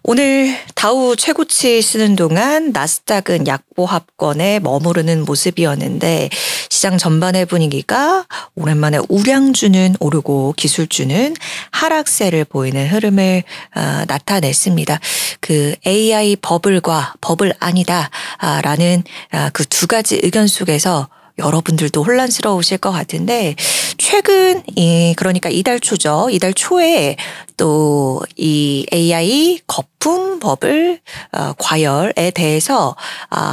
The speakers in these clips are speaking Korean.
오늘 다우 최고치 쓰는 동안 나스닥은 약보합권에 머무르는 모습이었는데 시장 전반의 분위기가 오랜만에 우량주는 오르고 기술주는 하락세를 보이는 흐름을 나타냈습니다. 그 AI 버블과 버블 아니다라는 그 두 가지 의견 속에서 여러분들도 혼란스러우실 것 같은데 최근 그러니까 이달 초죠. 이달 초에 또 이 AI 거품 버블 과열에 대해서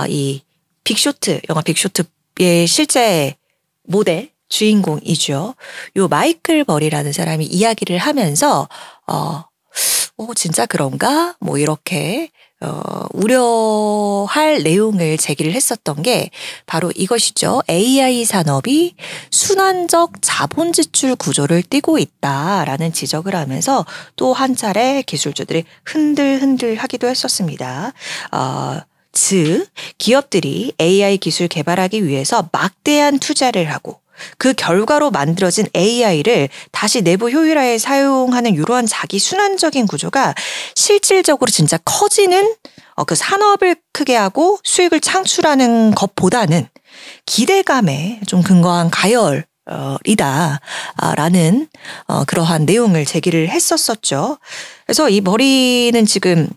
이 빅쇼트 영화 빅쇼트의 실제 모델 주인공이죠. 요 마이클 버리라는 사람이 이야기를 하면서 진짜 그런가? 뭐 이렇게 우려할 내용을 제기를 했었던 게 바로 이것이죠. AI 산업이 순환적 자본 지출 구조를 띠고 있다라는 지적을 하면서 또 한 차례 기술주들이 흔들흔들 하기도 했었습니다. 즉 기업들이 AI 기술 개발하기 위해서 막대한 투자를 하고 그 결과로 만들어진 AI를 다시 내부 효율화에 사용하는 이러한 자기 순환적인 구조가 실질적으로 진짜 커지는 그 산업을 크게 하고 수익을 창출하는 것보다는 기대감에 좀 근거한 가열이다라는 그러한 내용을 제기를 했었었죠. 그래서 이 머리는 지금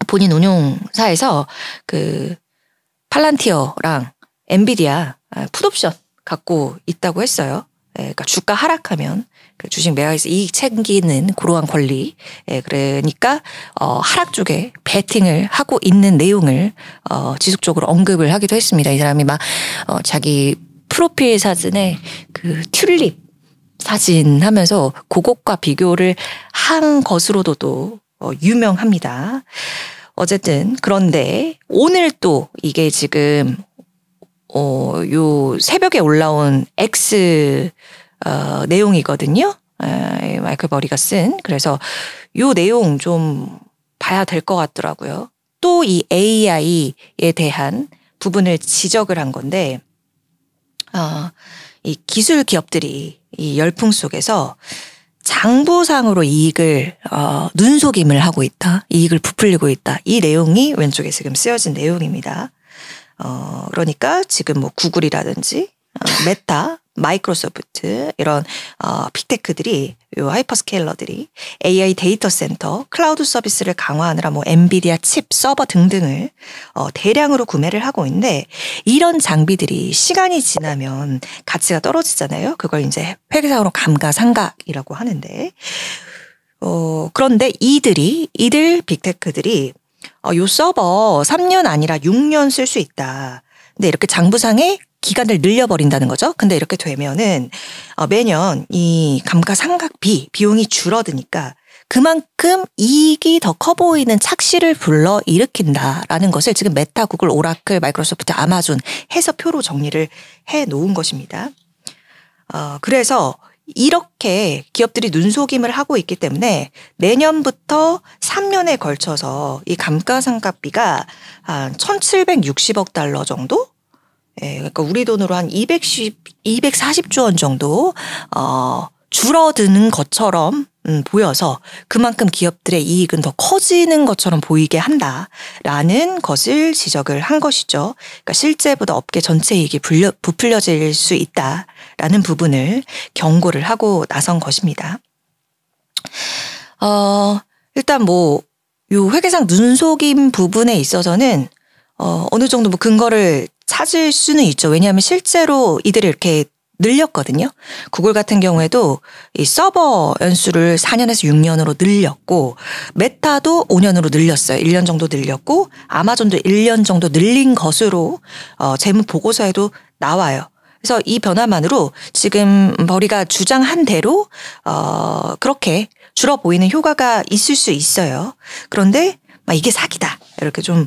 본인 운용사에서 그 팔란티어랑 엔비디아 풋옵션 갖고 있다고 했어요. 그러니까 주가 하락하면 그 주식 매각에서 이익 챙기는 그러한 권리. 그러니까 하락 쪽에 베팅을 하고 있는 내용을 지속적으로 언급을 하기도 했습니다. 이 사람이 막 자기 프로필 사진에 그 튤립 사진 하면서 그것과 비교를 한 것으로도 유명합니다. 어쨌든 그런데 오늘 또 이게 지금 요 새벽에 올라온 X 내용이거든요. 마이클 버리가 쓴. 그래서 요 내용 좀 봐야 될 것 같더라고요. 또 이 AI에 대한 부분을 지적을 한 건데 이 기술 기업들이 이 열풍 속에서 장부상으로 이익을 눈속임을 하고 있다. 이익을 부풀리고 있다. 이 내용이 왼쪽에 지금 쓰여진 내용입니다. 그러니까 지금 뭐 구글이라든지 메타, 마이크로소프트 이런 빅테크들이 요 하이퍼스케일러들이 AI 데이터 센터, 클라우드 서비스를 강화하느라 뭐 엔비디아 칩, 서버 등등을 대량으로 구매를 하고 있는데 이런 장비들이 시간이 지나면 가치가 떨어지잖아요. 그걸 이제 회계상으로 감가상각이라고 하는데 그런데 이들 빅테크들이 요 서버 3년 아니라 6년 쓸 수 있다. 근데 이렇게 장부상의 기간을 늘려버린다는 거죠. 근데 이렇게 되면은 매년 이 감가상각비 비용이 줄어드니까 그만큼 이익이 더 커 보이는 착시를 불러 일으킨다라는 것을 지금 메타, 구글, 오라클, 마이크로소프트, 아마존 해서 표로 정리를 해 놓은 것입니다. 그래서 이렇게 기업들이 눈속임을 하고 있기 때문에 내년부터 3년에 걸쳐서 이 감가상각비가 한 1,760억 달러 정도? 그러니까 우리 돈으로 한 240조 원 정도 줄어드는 것처럼 보여서 그만큼 기업들의 이익은 더 커지는 것처럼 보이게 한다라는 것을 지적을 한 것이죠. 그러니까 실제보다 업계 전체 이익이 부풀려질 수 있다라는 부분을 경고를 하고 나선 것입니다. 일단 뭐 요 회계상 눈속임 부분에 있어서는 어느 정도 뭐 근거를 찾을 수는 있죠. 왜냐하면 실제로 이들이 이렇게 늘렸거든요. 구글 같은 경우에도 이 서버 연수를 4년에서 6년으로 늘렸고 메타도 5년으로 늘렸어요. 1년 정도 늘렸고 아마존도 1년 정도 늘린 것으로 재무 보고서에도 나와요. 그래서 이 변화만으로 지금 버리가 주장한 대로 그렇게 줄어 보이는 효과가 있을 수 있어요. 그런데 이게 사기다. 이렇게 좀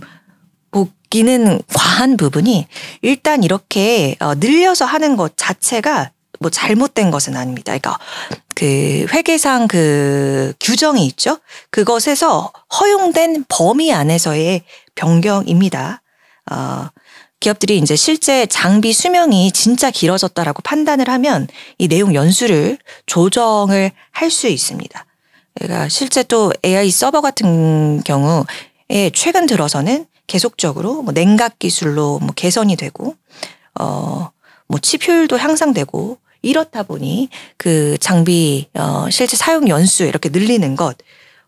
보기는 과한 부분이 일단 이렇게 늘려서 하는 것 자체가 뭐 잘못된 것은 아닙니다. 그러니까 그 회계상 그 규정이 있죠. 그것에서 허용된 범위 안에서의 변경입니다. 기업들이 이제 실제 장비 수명이 진짜 길어졌다라고 판단을 하면 이 내용 연수를 조정을 할 수 있습니다. 그러니까 실제 또 AI 서버 같은 경우에 최근 들어서는 계속적으로 뭐 냉각 기술로 뭐 개선이 되고 뭐 칩 효율도 향상되고 이렇다 보니 그 장비 실제 사용 연수 이렇게 늘리는 것,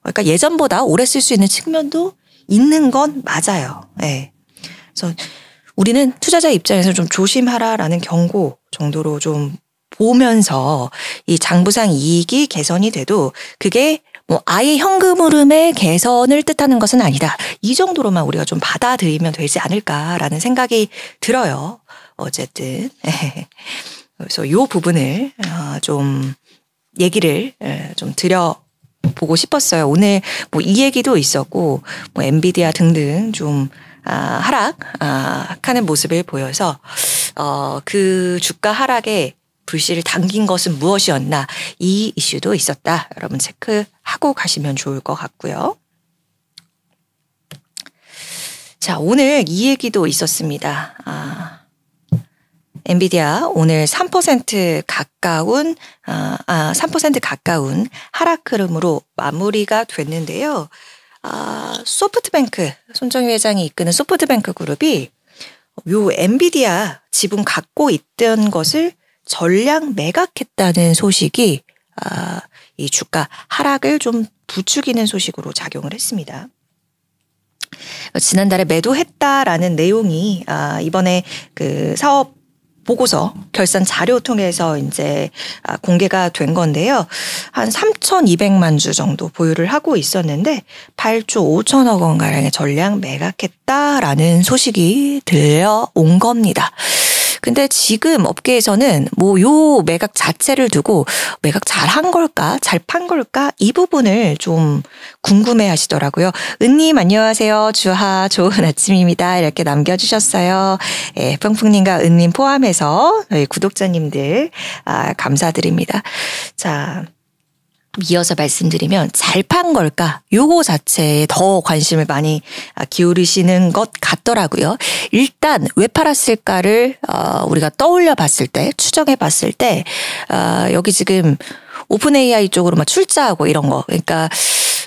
그러니까 예전보다 오래 쓸 수 있는 측면도 있는 건 맞아요. 예. 그래서 우리는 투자자 입장에서 좀 조심하라라는 경고 정도로 좀 보면서 이 장부상 이익이 개선이 돼도 그게 뭐 아예 현금 흐름의 개선을 뜻하는 것은 아니다. 이 정도로만 우리가 좀 받아들이면 되지 않을까라는 생각이 들어요. 어쨌든. 그래서 이 부분을 좀 얘기를 좀 드려보고 싶었어요. 오늘 뭐 이 얘기도 있었고 뭐 엔비디아 등등 좀 하락하는 모습을 보여서 그 주가 하락에 불씨를 당긴 것은 무엇이었나, 이 이슈도 있었다. 여러분 체크하고 가시면 좋을 것 같고요. 자, 오늘 이 얘기도 있었습니다. 엔비디아 오늘 3% 가까운 3% 가까운 하락 흐름으로 마무리가 됐는데요. 소프트뱅크, 손정희 회장이 이끄는 소프트뱅크 그룹이 요 엔비디아 지분 갖고 있던 것을 전량 매각했다는 소식이 이 주가 하락을 좀 부추기는 소식으로 작용을 했습니다. 지난달에 매도했다라는 내용이 이번에 그 사업 보고서 결산 자료 통해서 이제 공개가 된 건데요. 한 3,200만 주 정도 보유를 하고 있었는데 8조 5천억 원 가량의 전량 매각했다라는 소식이 들려온 겁니다. 근데 지금 업계에서는 뭐 요 매각 자체를 두고 매각 잘한 걸까, 잘 판 걸까, 이 부분을 좀 궁금해 하시더라고요. 은님 안녕하세요. 주하 좋은 아침입니다. 이렇게 남겨주셨어요. 예, 펑풍님과 은님 포함해서 저희 구독자님들 감사드립니다. 자, 이어서 말씀드리면 잘 판 걸까? 요거 자체에 더 관심을 많이 기울이시는 것 같더라고요. 일단 왜 팔았을까를 우리가 떠올려 봤을 때, 추정해 봤을 때 여기 지금 오픈 AI 쪽으로 막 출자하고 이런 거, 그러니까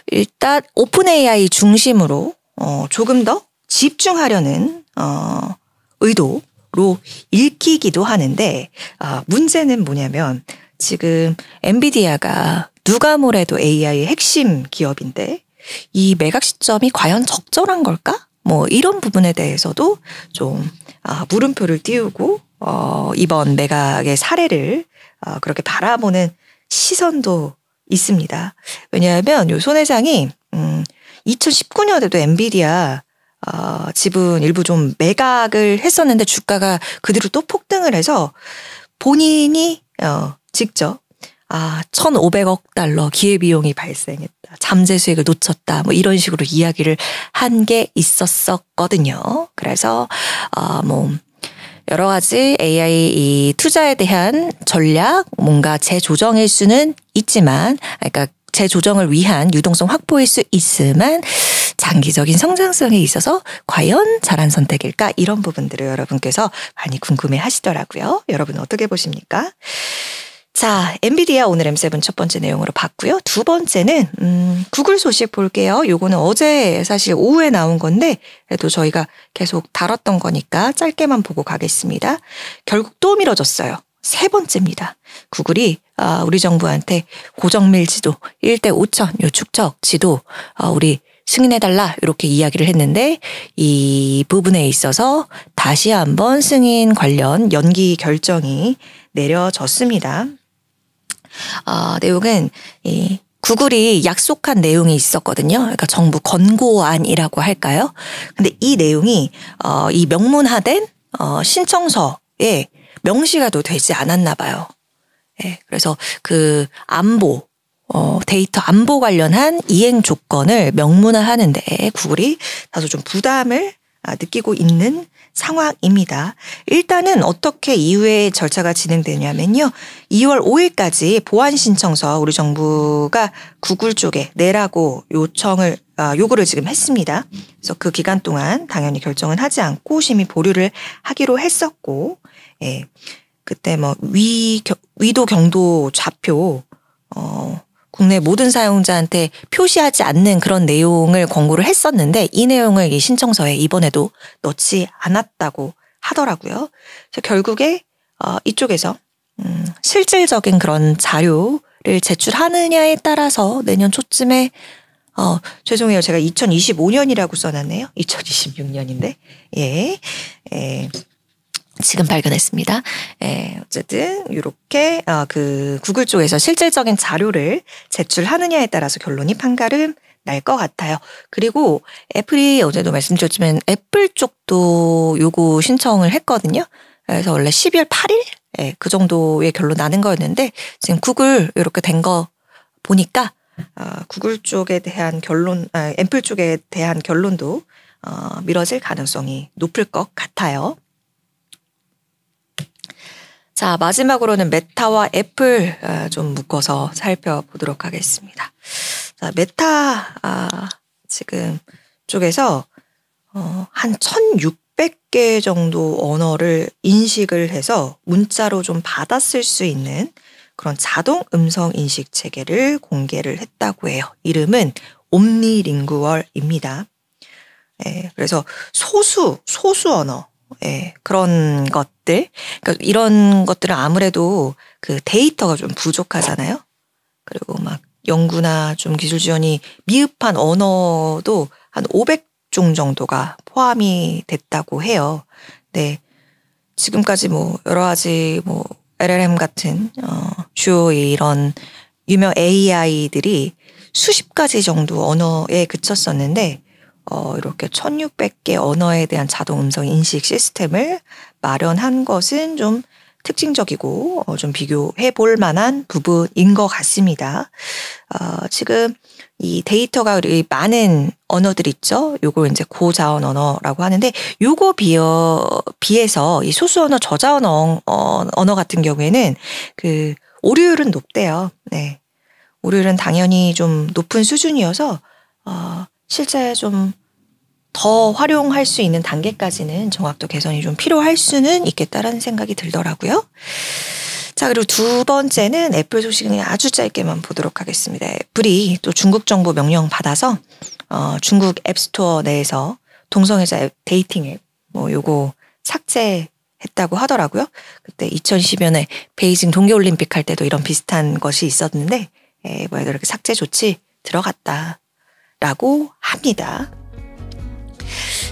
일단 오픈 AI 중심으로 조금 더 집중하려는 의도로 읽히기도 하는데, 문제는 뭐냐면 지금 엔비디아가 누가 뭐래도 AI의 핵심 기업인데 이 매각 시점이 과연 적절한 걸까? 뭐 이런 부분에 대해서도 좀 물음표를 띄우고 이번 매각의 사례를 그렇게 바라보는 시선도 있습니다. 왜냐하면 요 손 회장이 2019년에도 엔비디아 지분 일부 좀 매각을 했었는데 주가가 그대로 또 폭등을 해서 본인이 직접 1,500억 달러 기회비용이 발생했다, 잠재 수익을 놓쳤다, 뭐 이런 식으로 이야기를 한 게 있었었거든요. 그래서 뭐 여러 가지 AI 이 투자에 대한 전략, 뭔가 재조정일 수는 있지만, 그러니까 재조정을 위한 유동성 확보일 수 있지만 장기적인 성장성에 있어서 과연 잘한 선택일까, 이런 부분들을 여러분께서 많이 궁금해 하시더라고요. 여러분 어떻게 보십니까? 자, 엔비디아 오늘 M7 첫 번째 내용으로 봤고요. 두 번째는 구글 소식 볼게요. 요거는 어제 사실 오후에 나온 건데 그래도 저희가 계속 다뤘던 거니까 짧게만 보고 가겠습니다. 결국 또 미뤄졌어요. 세 번째입니다. 구글이 우리 정부한테 고정밀 지도 1대 5천 요 축적 지도 우리 승인해달라 이렇게 이야기를 했는데 이 부분에 있어서 다시 한번 승인 관련 연기 결정이 내려졌습니다. 내용은 이 구글이 약속한 내용이 있었거든요. 그러니까 정부 권고안이라고 할까요? 근데 이 내용이 이 명문화된 신청서에 명시가 또 되지 않았나 봐요. 예, 그래서 그 안보 데이터 안보 관련한 이행 조건을 명문화하는데 구글이 다소 좀 부담을 느끼고 있는 상황입니다. 일단은 어떻게 이후에 절차가 진행되냐면요. 2월 5일까지 보완 신청서 우리 정부가 구글 쪽에 내라고 요구를 지금 했습니다. 그래서 그 기간 동안 당연히 결정은 하지 않고 심의 보류를 하기로 했었고, 예. 그때 뭐 위도 경도 좌표 국내 모든 사용자한테 표시하지 않는 그런 내용을 권고를 했었는데 이 내용을 이 신청서에 이번에도 넣지 않았다고 하더라고요. 그래서 결국에 이쪽에서 실질적인 그런 자료를 제출하느냐에 따라서 내년 초쯤에 죄송해요. 제가 2025년이라고 써놨네요. 2026년인데. 예. 지금 발견했습니다. 어쨌든 이렇게 그 구글 쪽에서 실질적인 자료를 제출하느냐에 따라서 결론이 판가름 날 것 같아요. 그리고 애플이 어제도 말씀드렸지만 애플 쪽도 요거 신청을 했거든요. 그래서 원래 12월 8일 그 정도의 결론 나는 거였는데 지금 구글 이렇게 된 거 보니까 구글 쪽에 대한 결론, 애플 쪽에 대한 결론도 미뤄질 가능성이 높을 것 같아요. 자, 마지막으로는 메타와 애플 좀 묶어서 살펴보도록 하겠습니다. 자, 메타 지금 쪽에서 한 1600개 정도 언어를 인식을 해서 문자로 좀 받았을 수 있는 그런 자동 음성 인식 체계를 공개를 했다고 해요. 이름은 옴니링구얼입니다. 그래서 소수 언어 그런 것들, 그러니까 이런 것들은 아무래도 그 데이터가 좀 부족하잖아요. 그리고 막 연구나 좀 기술 지원이 미흡한 언어도 한 500종 정도가 포함이 됐다고 해요. 네, 지금까지 뭐 여러 가지 뭐 LLM 같은 주요 이런 유명 AI들이 수십 가지 정도 언어에 그쳤었는데 이렇게 1600개 언어에 대한 자동 음성 인식 시스템을 마련한 것은 좀 특징적이고 좀 비교해 볼 만한 부분인 것 같습니다. 지금 이 데이터가 우리 많은 언어들 있죠. 요거 이제 고자원 언어라고 하는데 요거 비해서 이 소수 언어 저자원 언어 같은 경우에는 그 오류율은 높대요. 네. 오류율은 당연히 좀 높은 수준이어서 실제 좀 더 활용할 수 있는 단계까지는 정확도 개선이 좀 필요할 수는 있겠다라는 생각이 들더라고요. 자, 그리고 두 번째는 애플 소식은 아주 짧게만 보도록 하겠습니다. 애플이 또 중국 정부 명령 받아서 중국 앱스토어 내에서 동성애자 앱, 데이팅 앱 뭐 요거 삭제했다고 하더라고요. 그때 2010년에 베이징 동계올림픽 할 때도 이런 비슷한 것이 있었는데 이렇게 삭제 조치 들어갔다라고 합니다.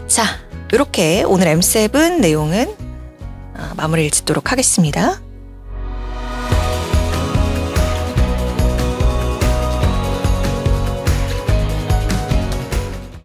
자, 이렇게 오늘 M7 내용은 마무리를 짓도록 하겠습니다.